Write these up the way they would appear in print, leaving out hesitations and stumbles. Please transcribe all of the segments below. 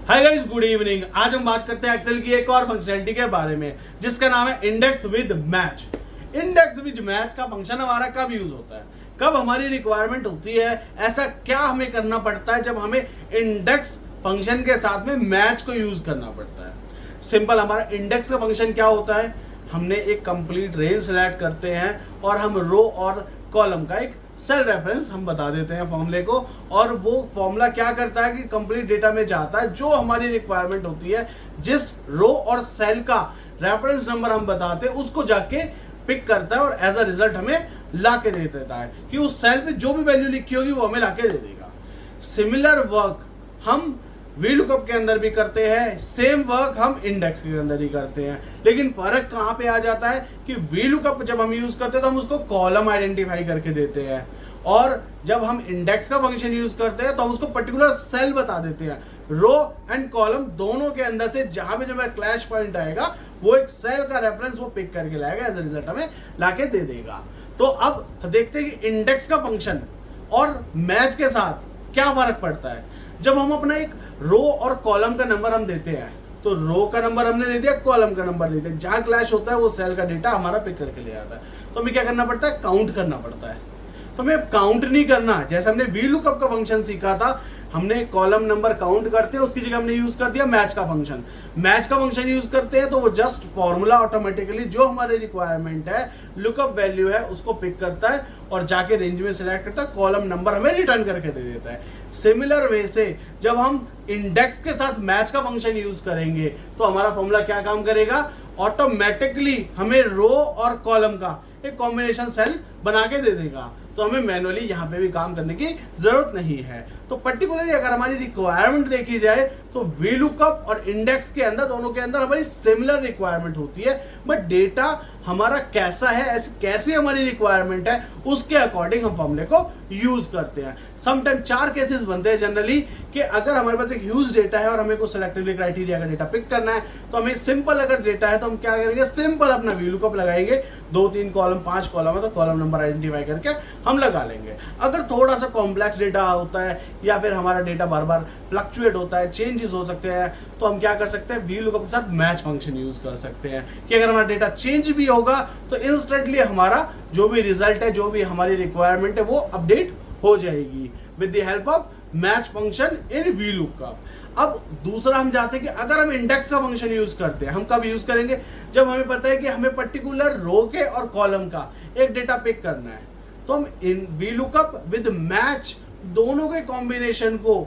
Hi guys, good evening. आज हम बात करते हैं एक्सेल की एक और फंक्शनलिटी के बारे में जिसका नाम है index with match. Index with match का फंक्शन हमारा कब यूज होता है, कब हमारी रिक्वायरमेंट होती है, ऐसा क्या हमें करना पड़ता है जब हमें इंडेक्स फंक्शन के साथ में मैच को यूज करना पड़ता है। सिंपल, हमारा इंडेक्स का फंक्शन क्या होता है, हमने एक कंप्लीट रेंज सेलेक्ट करते हैं और हम रो और कॉलम का एक सेल रेफरेंस हम बता देते हैं फॉर्मूले को, और वो फॉर्मूला क्या करता है कि कंप्लीट डेटा में जाता है जो हमारी रिक्वायरमेंट होती है, जिस रो और सेल का रेफरेंस नंबर हम बताते हैं उसको जाके पिक करता है और एज अ रिजल्ट हमें ला के दे देता है कि उस सेल पे जो भी वैल्यू लिखी होगी वो हमें ला के दे देगा। सिमिलर वर्क हम वीलुकअप के अंदर भी करते हैं, सेम वर्क हम इंडेक्स के अंदर ही करते हैं, लेकिन फर्क कहां पे आ जाता है कि वीलुकअप जब हम यूज करते हैं तो हम उसको कॉलम आइडेंटिफाई करके देते हैं, और जब हम इंडेक्स का फंक्शन यूज करते हैं तो हम उसको पर्टिकुलर सेल बता देते हैं। रो एंड कॉलम दोनों के अंदर से जहां पे जो मेरा क्लैश पॉइंट आएगा वो एक सेल का रेफरेंस वो पिक करके लाएगा, एज अ रिजल्ट हमें लाके दे देगा। तो अब देखते हैं कि इंडेक्स का फंक्शन और मैच के साथ क्या फर्क पड़ता है। जब हम अपना एक रो और कॉलम का नंबर हम देते हैं तो रो का नंबर हमने दे दिया, कॉलम का नंबर दे दिया, जहां क्लैश होता है वो सेल का डेटा हमारा पिक करके ले आता है। तो हमें क्या करना पड़ता है, काउंट करना पड़ता है। तो हमें काउंट नहीं करना, जैसे हमने वीलुकअप का फंक्शन सीखा था, हमने कॉलम नंबर काउंट करते हैं, उसकी जगह हमने यूज कर दिया मैच का फंक्शन। मैच का फंक्शन यूज करते हैं तो वो जस्ट फॉर्मूला ऑटोमेटिकली जो हमारे रिक्वायरमेंट है, लुकअप वैल्यू है, उसको पिक करता है और जाके रेंज में सिलेक्ट करता है, कॉलम नंबर हमें रिटर्न करके दे देता है। सिमिलर वे से जब हम इंडेक्स के साथ मैच का फंक्शन यूज करेंगे तो हमारा फॉर्मूला क्या काम करेगा, ऑटोमेटिकली हमें रो और कॉलम का एक कॉम्बिनेशन सेल बना के दे देगा। तो हमें मैनुअली यहाँ पे भी काम करने की जरूरत नहीं है। तो पर्टिकुलरली अगर हमारी रिक्वायरमेंट देखी जाए तो वीलुकअप और इंडेक्स के अंदर, दोनों के अंदर हमारी सिमिलर रिक्वायरमेंट होती है, बट डेटा हमारा कैसा है, ऐसे कैसे हमारी रिक्वायरमेंट है, उसके अकॉर्डिंग हम फॉर्मूले को यूज करते हैं। समटाइम 4 केसेस बनते हैं जनरली कि अगर हमारे पास एक ह्यूज डेटा है और हमें कुछ सिलेक्टिवली क्राइटेरिया का डेटा पिक करना है तो हमें सिंपल अगर डेटा है तो हम क्या करेंगे, सिंपल अपना वीलुकअप लगाएंगे, 2-3 कॉलम 5 कॉलम है तो कॉलम नंबर आइडेंटिफाई करके हम लगा लेंगे। अगर थोड़ा सा कॉम्प्लेक्स डेटा होता है या फिर हमारा डेटा बार बार फ्लक्चुएट होता है, चेंजेस हो सकते हैं, तो हम क्या कर सकते हैं, वीलुकअप के साथ मैच फंक्शन यूज कर सकते हैं कि अगर हमारा डेटा चेंज भी होगा तो इंस्टेंटली हमारा जो भी रिजल्ट है, जो भी हमारी रिक्वायरमेंट है वो अपडेट हो जाएगी with the help of match function in VLOOKUP. अब दूसरा हम जाते हैं कि अगर हम इंडेक्स का फंक्शन यूज करते हैं, हम कब यूज करेंगे, जब हमें पता है कि हमें पर्टिकुलर रो के और कॉलम का एक डेटा पिक करना है, तो हम इन वीलुकअप विद मैच दोनों के कॉम्बिनेशन को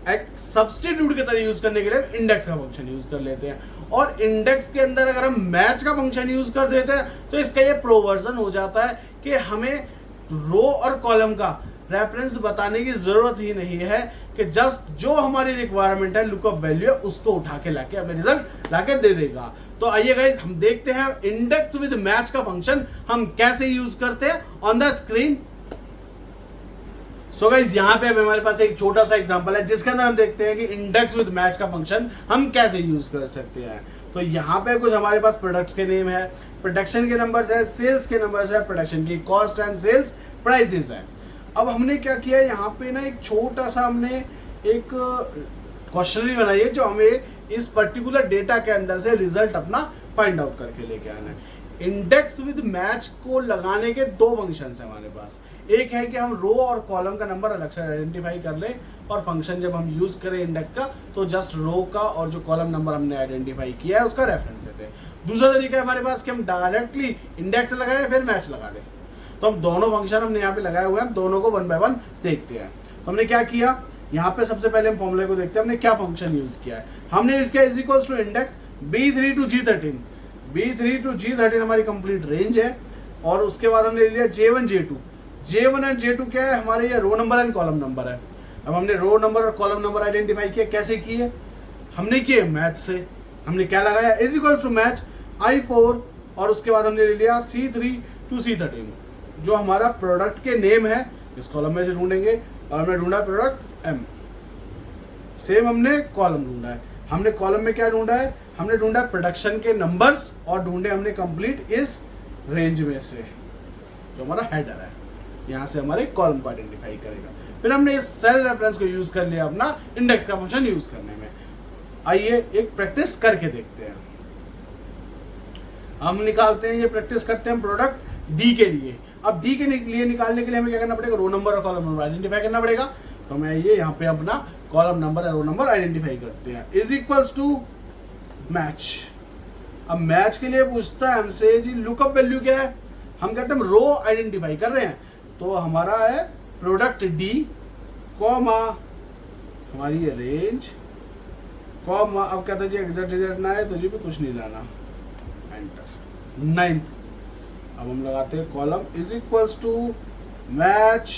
एक सब्स्टिट्यूट की तरह यूज करने के लिए इंडेक्स का फंक्शन यूज कर लेते हैं। और इंडेक्स के अंदर अगर हम मैच का फंक्शन यूज कर देते हैं तो इसका ये प्रोवर्जन हो जाता है कि हमें रो और कॉलम का रेफरेंस बताने की जरूरत ही नहीं है, कि जस्ट जो हमारी रिक्वायरमेंट है, लुकअप वैल्यू है, उसको उठा के लाके हमें रिजल्ट लाके दे देगा। तो आइए गाइस, हम देखते हैं इंडेक्स विद मैच का फंक्शन हम कैसे यूज करते हैं on the screen. So guys, यहाँ पे हमारे पास एक छोटा सा एग्जांपल है जिसके अंदर हम देखते हैं कि इंडेक्स विद मैच का फंक्शन हम कैसे यूज कर सकते हैं। तो यहाँ पे कुछ हमारे पास प्रोडक्ट्स के नेम है, प्रोडक्शन के नंबर्स है, सेल्स के नंबर्स है, प्रोडक्शन की कॉस्ट एंड सेल्स प्राइसेस है। अब हमने क्या किया, यहाँ पे ना एक छोटा सा हमने एक क्वेश्चनरी बनाई है जो हमें इस पर्टिकुलर डेटा के अंदर से रिजल्ट अपना फाइंड आउट करके लेके आना है। इंडेक्स विद मैच को लगाने के 2 फंक्शन है हमारे पास। एक है कि हम रो और कॉलम का नंबर अलग से आइडेंटिफाई कर लें, और फंक्शन जब हम यूज करें इंडेक्स का तो जस्ट रो का और जो कॉलम नंबर हमने आइडेंटिफाई किया है उसका रेफरेंस देते हैं। दूसरा तरीका है हमारे पास कि हम डायरेक्टली इंडेक्स लगाए फिर मैच लगा दें। तो हम दोनों फंक्शन हमने यहाँ पे लगाए हुए हैं, दोनों को 1 बाय 1 देखते हैं। तो हमने क्या किया, यहाँ पे सबसे पहले हम फॉर्मूले को देखते हैं हमने क्या फंक्शन यूज किया है। हमने यूज किया is equals to index B3 to G13। B3 to G13 हमारी कंप्लीट रेंज है, और उसके बाद हमने ले लिया J1 J2। J1 and J2 क्या है, हमारे ये row number and column number है। अब हमने रो नंबर और कॉलम नंबर आइडेंटिफाई किया, कैसे किए, हमने किए मैच से। हमने क्या लगाया, is equals to match I4, और उसके बाद हमने ले लिया C3 to C13 जो हमारा प्रोडक्ट के नेम है, इस कॉलम में से ढूंढेंगे, और हमने ढूंढा प्रोडक्ट M। सेम हमने कॉलम ढूंढा है, हमने कॉलम में क्या ढूंढा है, हमने ढूंढा प्रोडक्शन के नंबर्स, और ढूंढे हमने कंप्लीट इस रेंज में से जो हमारा हेडर है, यहाँ से हमारे कॉलम को आइडेंटिफाई करेगा। फिर हमने इस सेल रेफरेंस को यूज कर लिया अपना इंडेक्स का फंक्शन यूज करने में। आइए एक प्रैक्टिस करके देखते हैं। हम निकालते हैं, ये प्रैक्टिस करते हैं प्रोडक्ट डी के लिए। अब डी के लिए निकालने के लिए हमें क्या करना पड़ेगा, रो नंबर और कॉलम नंबर आइडेंटिफाई करना पड़ेगा। तो मैं ये यहाँ पे अपना कॉलम नंबर और रो नंबर आइडेंटिफाई करते हैं। Is equals to match. अब मैच के लिए पूछता है हमसे जी लुकअप वैल्यू क्या है, हम कहते हैं रो आइडेंटिफाई कर रहे हैं, तो हमारा है प्रोडक्ट डी कॉमा हमारी है रेंज कॉमा, अब कहते हैं जी एग्जैक्ट रिजल्ट ना है तो जी भी कुछ नहीं लाना, एंटर। 9th अब हम लगाते हैं column is equals to match,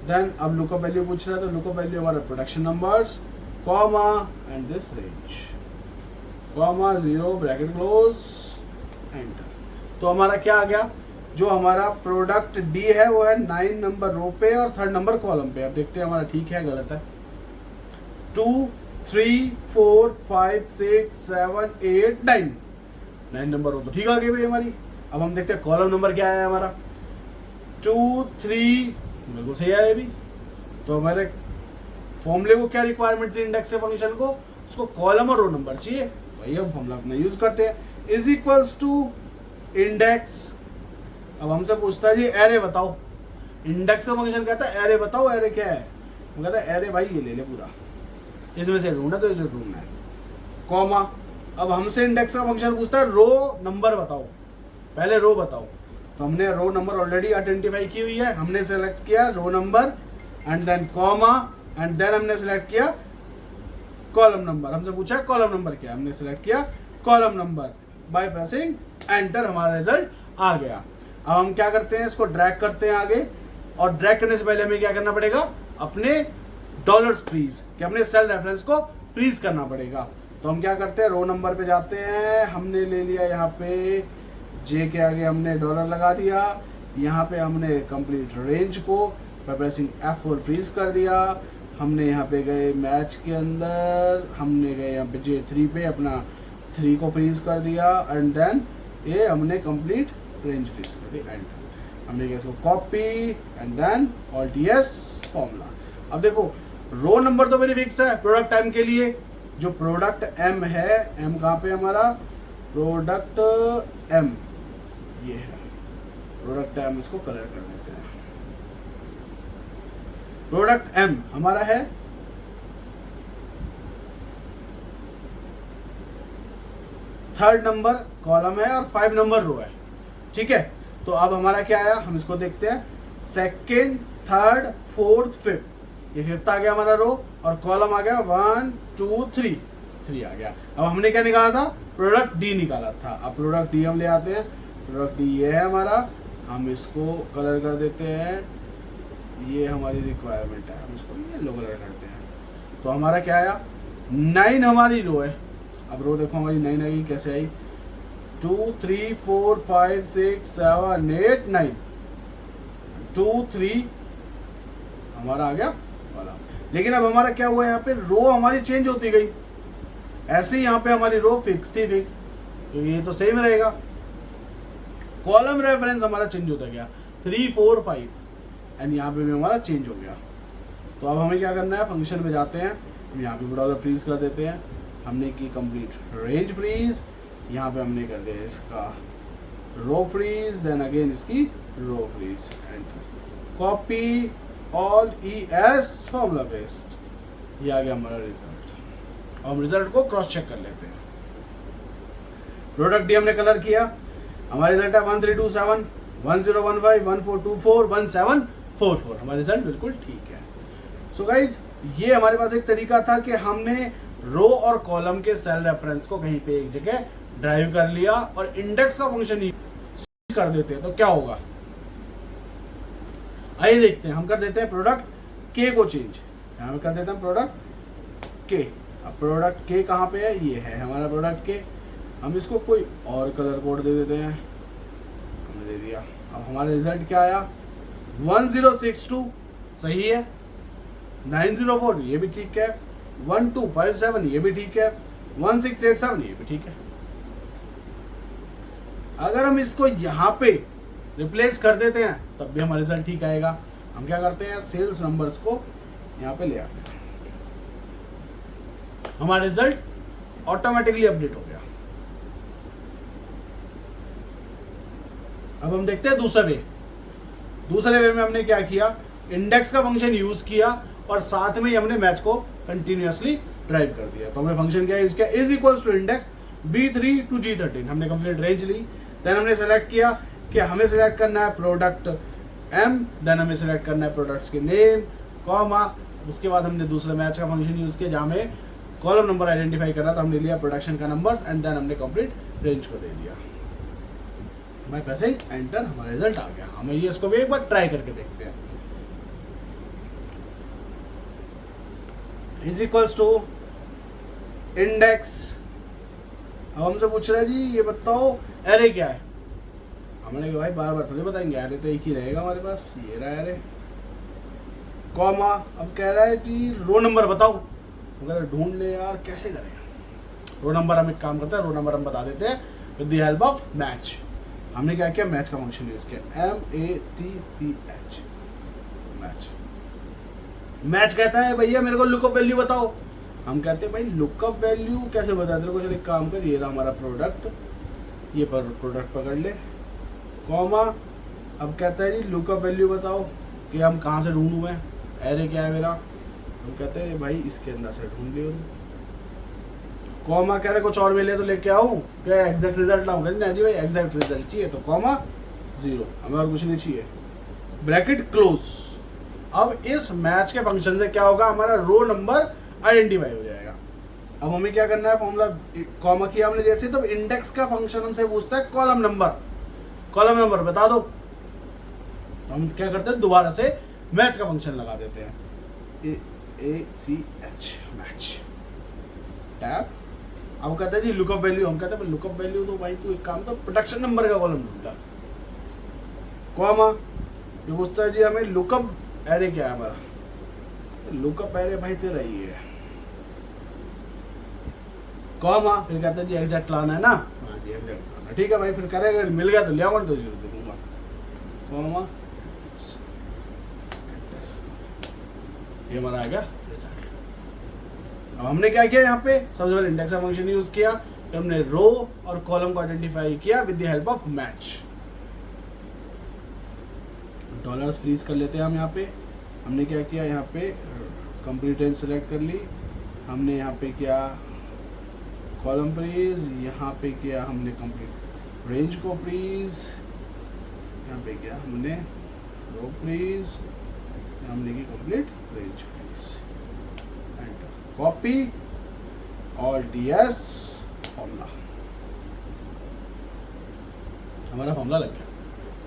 then अब लुकअप वैल्यू पूछ रहा है तो लुकअप वैल्यू हमारा production numbers comma and this range comma 0 bracket close, enter. तो हमारा क्या आ गया, जो हमारा प्रोडक्ट डी है वो है 9 नंबर रो पे और 3rd नंबर कॉलम पे। अब देखते हैं हमारा ठीक है गलत है। 2 3 4 5 6 7 8 9 नंबर रो तो ठीक आ गई भाई हमारी। अब हम देखते हैं कॉलम नंबर क्या है हमारा 2 3, बिल्कुल सही आया भी। तो हमारे फॉर्मूले को क्या रिक्वायरमेंट थी इंडेक्स के फंक्शन को, उसको कॉलम और रो नंबर चाहिए, वही हम फॉर्मूला अपना यूज करते हैं। इज इक्वल्स टू इंडेक्स, अब हमसे पूछता है जी एरे बताओ, इंडेक्स का फंक्शन कहता है एरे बताओ, एरे क्या है, वो कहता है एरे भाई ये ले ले पूरा, इसमें से ढूंढना तो जो ढूंढना है, कॉमा। अब हमसे इंडेक्स का फंक्शन पूछता है रो नंबर बताओ, पहले रो बताओ, तो हमने रो नंबर ऑलरेडी आइडेंटिफाई की हुई है, हमने सेलेक्ट किया row number and then comma and then हमने सेलेक्ट किया कॉलम नंबर। हमसे पूछा कॉलम नंबर क्या, हमने सेलेक्ट किया column number, by pressing enter हमारा रिजल्ट आ गया। अब हम क्या करते हैं, इसको ड्रैग करते हैं आगे, और ड्रैग करने से पहले हमें क्या करना पड़ेगा, अपने डॉलर्स फ्रीज कि अपने सेल रेफरेंस को फ्रीज करना पड़ेगा। तो हम क्या करते हैं, रो नंबर पे जाते हैं, हमने ले लिया यहाँ पे जे के आगे हमने डॉलर लगा दिया, यहाँ पे हमने कंप्लीट रेंज को बाय प्रेसिंग F4 फ्रीज कर दिया, हमने यहाँ पे गए मैच के अंदर, हमने गए यहाँ पे J3 पे अपना 3 को फ्रीज कर दिया एंड देन ये हमने कंप्लीट रेंज फ्रीज कर दी, एंटर। हमने किया इसको copy and then Alt S formula. अब देखो रो नंबर तो मेरी फिक्स है प्रोडक्ट M के लिए, जो प्रोडक्ट M है, M कहाँ पे हमारा प्रोडक्ट M, ये है प्रोडक्ट M, इसको कलर कर देते हैं। प्रोडक्ट M हमारा है 3rd नंबर कॉलम है और 5 नंबर रो है, ठीक है। तो अब हमारा क्या आया, हम इसको देखते हैं, 2nd 3rd 4th 5th, ये 5th आ गया हमारा रो, और कॉलम आ गया 1 2 3 आ गया। अब हमने क्या निकाला था, प्रोडक्ट डी निकाला था। अब प्रोडक्ट डी हम ले आते हैं, प्रोडक्ट डी ये है हमारा, हम इसको कलर कर देते हैं, ये हमारी रिक्वायरमेंट है, हम इसको येलो कलर करते हैं। तो हमारा क्या आया, 9 हमारी रो है। अब रो देखो हमारी 9 आई, कैसे आई, 2 3 4 5 6 7 8 9, 2 3 हमारा आ गया वाला। लेकिन अब हमारा क्या हुआ, यहाँ पे रो हमारी चेंज होती गई, ऐसे ही यहाँ पे हमारी रो फिक्स थी फिक्स, तो ये तो सेम रहेगा। कॉलम रेफरेंस हमारा चेंज होता गया 3 4 5 एंड यहाँ पे भी हमारा चेंज हो गया। तो अब हमें क्या करना है, फंक्शन में जाते हैं, हम यहाँ पे डॉलर फ्रीज कर देते हैं, हमने की कंप्लीट रेंज फ्रीज, यहाँ पे हमने कर दिया इसका रो फ्रीज, देन अगेन इसकी row freeze, enter, copy Alt ES formula paste, ये आ गया हमारा रिजल्ट। हम रिजल्ट को क्रॉस चेक कर लेते हैं। प्रोडक्ट डी हमने कलर किया, हमारा रिजल्ट है 1327 1015 1424 1744, हमारा रिजल्ट बिल्कुल ठीक है। सो गाइज ये हमारे पास एक तरीका था कि हमने रो और कॉलम के सेल रेफरेंस को कहीं पे एक जगह ड्राइव कर लिया और इंडेक्स का फंक्शन ही कर देते हैं, तो क्या होगा, आइए देखते हैं। हम कर देते हैं प्रोडक्ट के को चेंज, यहाँ पे कर देते हैं प्रोडक्ट के। अब प्रोडक्ट के कहाँ पे है, ये है हमारा प्रोडक्ट के, हम इसको कोई और कलर कोड दे देते हैं, हमने दे दिया। अब हमारा रिजल्ट क्या आया, 1062 सही है, 904 ये भी ठीक है, 1257 ये भी ठीक है, 1687 ये भी ठीक है। अगर हम इसको यहाँ पे रिप्लेस कर देते हैं तब भी हमारा रिजल्ट ठीक आएगा। हम क्या करते हैं, सेल्स नंबर्स को यहाँ पे ले आते हैं, हमारा रिजल्ट ऑटोमेटिकली अपडेट हो गया। अब हम देखते हैं दूसरे वे में हमने क्या किया, इंडेक्स का फंक्शन यूज किया और साथ में ही हमने मैच को कंटिन्यूअसली ड्राइव कर दिया। तो हमें फंक्शन क्या है इसका, is equals to index B3 to G13। हमने कंप्लीट रेंज ली, देन हमने सेलेक्ट किया कि हमें सेलेक्ट करना है प्रोडक्ट M, देन हमें सेलेक्ट करना है प्रोडक्ट्स के नेम, कॉमा, उसके बाद हमने दूसरे मैच का फंक्शन यूज किया जहाँ हमें कॉलम नंबर आइडेंटिफाई करना था, हमने लिया प्रोडक्शन का नंबर एंड देन हमने कंप्लीट रेंज को दे दिया। बाय प्रेसिंग एंटर हमारा रिजल्ट आ गया। हमें ये इसको भी एक बार ट्राई करके देखते हैं। इज इक्वल्स टू इंडेक्स, अब हमसे पूछ रहा है जी ये बताओ एरे क्या है। हमने कहा भाई बार बार थोड़ी बताएंगे, एरे तो एक ही रहेगा हमारे पास, ये रहा एरे, कॉमा। अब कह रहा है जी रो नंबर बताओ, अगर ढूंढ ले यार कैसे करें रो नंबर। हम एक काम करते हैं, रो नंबर हम बता देते हैं with the help of match. हमने क्या किया, मैच का फंक्शन यूज किया, MATCH मैच। मैच कहता है भैया मेरे को लुकअप वैल्यू बताओ। हम कहते हैं भाई लुकअप वैल्यू कैसे बता, तेरे को चलो एक काम कर, ये रहा हमारा प्रोडक्ट, ये प्रोडक्ट पकड़ ले, कॉमा। अब कहता है जी लुकअप वैल्यू बताओ कि हम कहाँ से ढूंढूं, मैं एरे क्या है मेरा। हम कहते हैं भाई इसके अंदर से ढूंढ लियो, कॉमा। कह रहे कुछ और मिले तो लेके आऊँ, क्या एग्जैक्ट रिजल्ट लाऊं, कहते नहीं जी भाई एग्जैक्ट रिजल्ट चाहिए तो कॉमा 0, हमें और कुछ नहीं चाहिए, ब्रैकेट क्लोज। अब इस मैच के फंक्शन से क्या होगा, हमारा रो नंबर आइडेंटिफाई हो जाएगा। अब हमें क्या करना है, फॉर्मूला कॉमा किया हमने जैसे, तो इंडेक्स का फंक्शन हमसे पूछता है कॉलम नंबर बता दो। तो हम क्या करते हैं, दोबारा से मैच का फंक्शन लगा देते हैं, ACH मैच टैब। अब कहते हैं जी लुकअप वैल्यू, हम कहते हैं लुकअप वैल्यू तो भाई तू एक काम कर, प्रोडक्शन नंबर का कॉलम ढूंढा, कॉमा। ये पूछता है जी हमें लुकअप एरे क्या है हमारा, लुकअप एरे भाई तेरा ही है, कॉमा। फिर कहते हैं जी एग्जैक्ट लाना है ना, हाँ जी एग्जैक्ट लाना, ठीक है भाई। फिर करेगा, मिल गया तो ले आऊंगा, तो 0 दे दूंगा, कॉमा। ये हमारा आएगा रिजल्ट। अब हमने क्या किया, यहाँ पे सबसे पहले इंडेक्स का फंक्शन यूज किया, फिर हमने रो और कॉलम को आइडेंटिफाई किया with the help of match. Dollars freeze कर लेते हैं हम यहाँ पे। हमने क्या किया, यहाँ पे कंप्लीट रेंज सेलेक्ट कर ली, हमने यहाँ पे किया कॉलम फ्रीज, यहाँ पे किया हमने कंप्लीट रेंज को फ्रीज, यहाँ पे किया हमने रो फ्रीज, हमने की complete range freeze, enter, copy और DS फॉर्मूला, हमारा फॉर्मूला लग गया।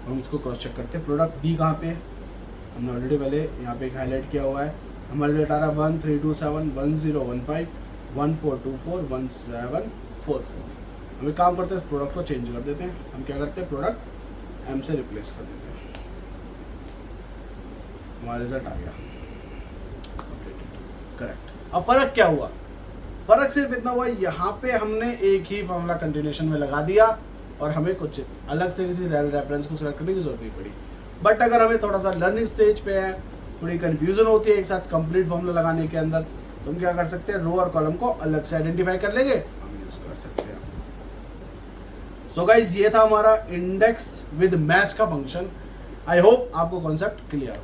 हम इसको क्रॉस चेक करते हैं, प्रोडक्ट D कहाँ पे है, हमने ऑलरेडी पहले यहाँ पे एक हाईलाइट किया हुआ है। हमारे रिजल्ट आ रहा है 1327 1015 1424 1744। हम एक काम करते हैं, इस प्रोडक्ट को चेंज कर देते हैं। हम क्या करते हैं, प्रोडक्ट M से रिप्लेस कर देते हैं, हमारा रिजल्ट आ गया करेक्ट। अब फर्क क्या हुआ, फर्क सिर्फ इतना हुआ, यहाँ पे हमने एक ही फॉर्मूला कंटिन्यूएशन में लगा दिया और हमें कुछ अलग से किसी रेफरेंस को सिलेक्ट करने की जरूरत नहीं पड़ी। बट अगर हमें थोड़ा सा लर्निंग स्टेज पे है, थोड़ी कंफ्यूजन होती है एक साथ कंप्लीट फॉर्मूला लगाने के अंदर, तो हम क्या कर सकते हैं, रो और कॉलम को अलग से आइडेंटिफाई कर लेंगे, हम यूज कर सकते हैं। सो गाइज ये था हमारा इंडेक्स विद मैच का फंक्शन। आई होप आपको कॉन्सेप्ट क्लियर हो।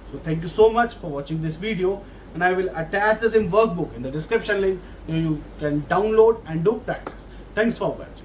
So thank you so much for watching this video, and I will attach this in workbook in the description link, so you can download and do practice. Thanks for watching.